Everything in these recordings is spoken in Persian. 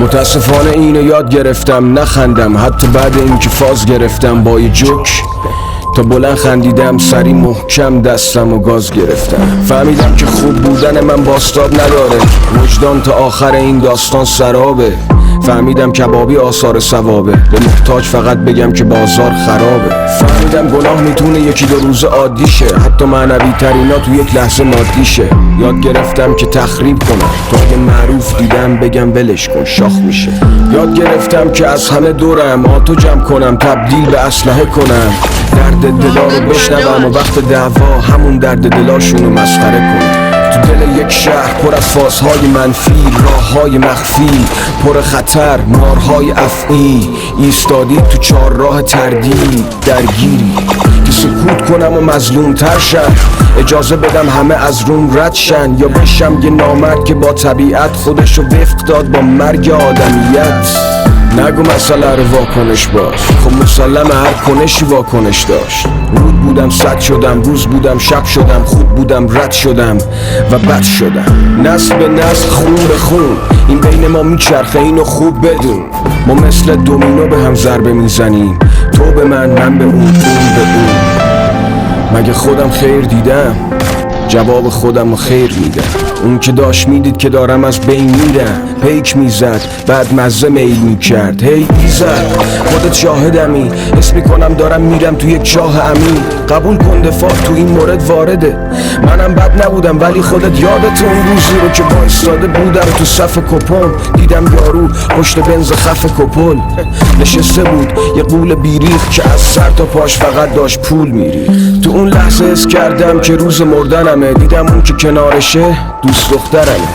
متاسفانه اینو یاد گرفتم نخندم، حتی بعد اینکه فاز گرفتم با یه جوک تا بلند خندیدم، سری محکم دستم و گاز گرفتم. فهمیدم که خوب بودن من باستاب نداره، وجدان تا آخر این داستان سرابه. فهمیدم کبابی آثار ثوابه، به محتاج فقط بگم که بازار خرابه. فهمیدم گناه میتونه یکی دو روز عادی شه، حتی معنوی ترینا تو یک لحظه مادی شه. یاد گرفتم که تخریب کنم، تو اگه معروف دیدم بگم ولش کن شاخ میشه. یاد گرفتم که از همه دورم آتو جمع کنم، تبدیل به اسلحه کنم، درد دلا رو بشنوم و وقت دعوا همون درد دلاشونو مسخره کنم. تو دل یک شهر پر از فازهای منفی، راههای مخفی پر خطر، مارهای افعی، ایستادی تو چهارراه تردید درگیری که سکوت کنم و مظلوم تر شم، اجازه بدم همه از روم رد شن، یا بشم یه نامرد که با طبیعت خودشو وفق داد با مرگ آدمیت. نگو مسئله رو واکنش باش، خب مسلم هر کنشی واکنش داشت. رود بودم صد شدم، روز بودم شب شدم، خوب بودم رد شدم و بد شدم. نسل به نسل خون به خون این بین ما میچرخه، اینو خوب بدون. ما مثل دومینو به هم ضربه میزنیم، تو به من به اون به اون. مگه خودم خیر دیدم؟ جواب خودم رو خیر میدم. اون که داشت میدید که دارم از بین میرم، پیک میزد بعد مزه میل میکرد، هی ایزد خودت شاهدمی، حس میکنم دارم میرم تو یک چاه عمیق. قبول کن دفاع تو این مورد وارده، منم بد نبودم ولی خودت یادت اون روزی رو که با ایستاده بودم تو صف کپون، دیدم یارو پشت بنز خف کپل نشسته بود یه قول بیریخ که از سر تا پاش فقط داشت پول میری. تو اون لحظه حس کردم که روز مردنمه، دیدم اون که کنارشه دوست دخترمه.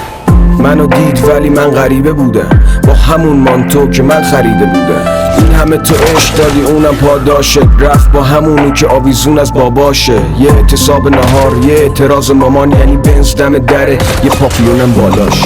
منو دید ولی من غریبه بودم، با همون مانتو که من خریده بودم. این همه تو عشق دادی اونم پاداشت، رفت با همونی که آویزون از باباشه. یه اعتصاب نهار، یه اعتراض مامان، یعنی بنز دم دره، یه پاپیونم بالاش.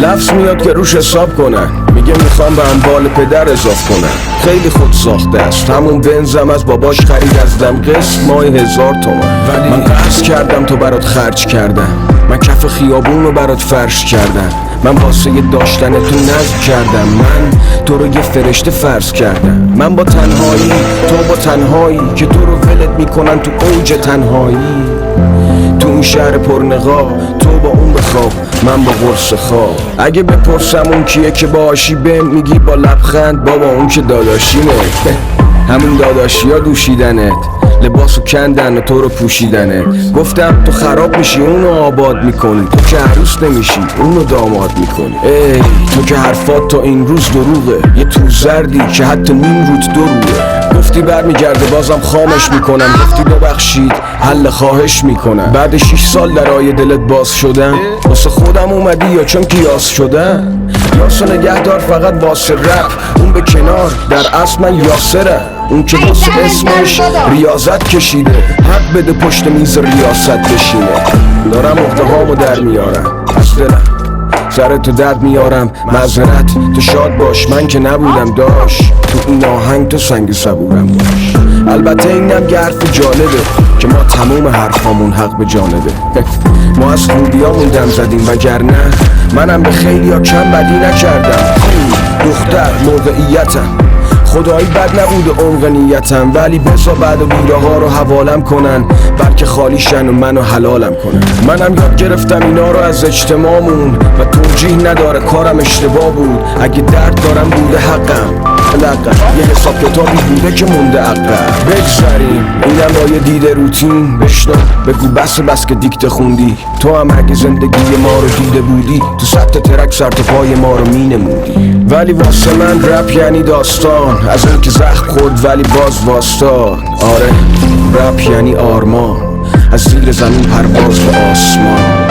لفظ میاد که روش حساب کنن، میگه میخوام به انبال پدر اضاف کنن. خیلی خود ساخته است، همون بنزم از باباش خرید از دم قسط ماه 1000 تومن. ولی من قرض کردم تو برات خرج کردم، من کف خیابون رو برات فرش کردم، من واسه یه داشتن تو نذر کردم، من تو رو یه فرشته فرض کردم. من با تنهایی، تو با تنهایی که تو رو ولت میکنن تو اوج تنهایی. تو این شهر پرنقاب تو با اون بخواب، من با قرص خواب. اگه بپرسم اون کیه که باشی بهم میگی با لبخند بابا اون که داداشیمه. همون داداشی ها دوشیدنت، لباسو کندن و تو رو پوشیدنت. گفتم تو خراب میشی اونو آباد میکنی، تو که عروس نمیشی اونو داماد میکنی. ای تو که حرفات تا این روز دروغه، یه تو زردی که حتی نیم روت دو روه. گفتی برمیگرده بازم خامش میکنم، گفتی ببخشید حل خواهش میکنم. بعد 6 سال درای دلت باز شدم، واسه خودم اومدی یا چون که یاس شدم؟ یاسو نگهدار فقط واسه رپ، اون به کنار در اصل من یاسرم. اون که واسه اسمش ریاضت کشیده، حق بده پشت میز ریاست بشینه. دارم اقتهامو در میارم از دلم، سرتو درد میارم معذرت، تو شاد باش من که نبودم داشت، تو این آهنگ تو سنگ صبورم باش. البته اینم که حرف جالبه که ما تموم حرفامون حق به جانبه. ما از خوبیامون دم زدیم وگرنه منم به خیلی ها کم بدی نکردم. دختر موقعیتم خدایی بد نبوده عمق نیتم، ولی بسا بعد و بیره ها رو حوالم کنن، بلکه خالی شن و منو حلالم کنن. منم یاد گرفتم اینا رو از اجتماعمون و توجیه نداره کارم اشتباه بود. اگه درد دارم بوده حقم، یه حساب کتابی بوده که مونده عقب. بگذاریم اینم با یه دیده روتین، بشنو بگو بس که دیکته خوندی. تو هم اگه زندگی ما رو دیده بودی، تو سطح ترک سر تا پای ما رو مینمودی. ولی واسه من رپ یعنی داستان، از اون که زخم خورد ولی باز واسطاد. آره رپ یعنی آرمان، از زیر زمین پرواز به آسمان.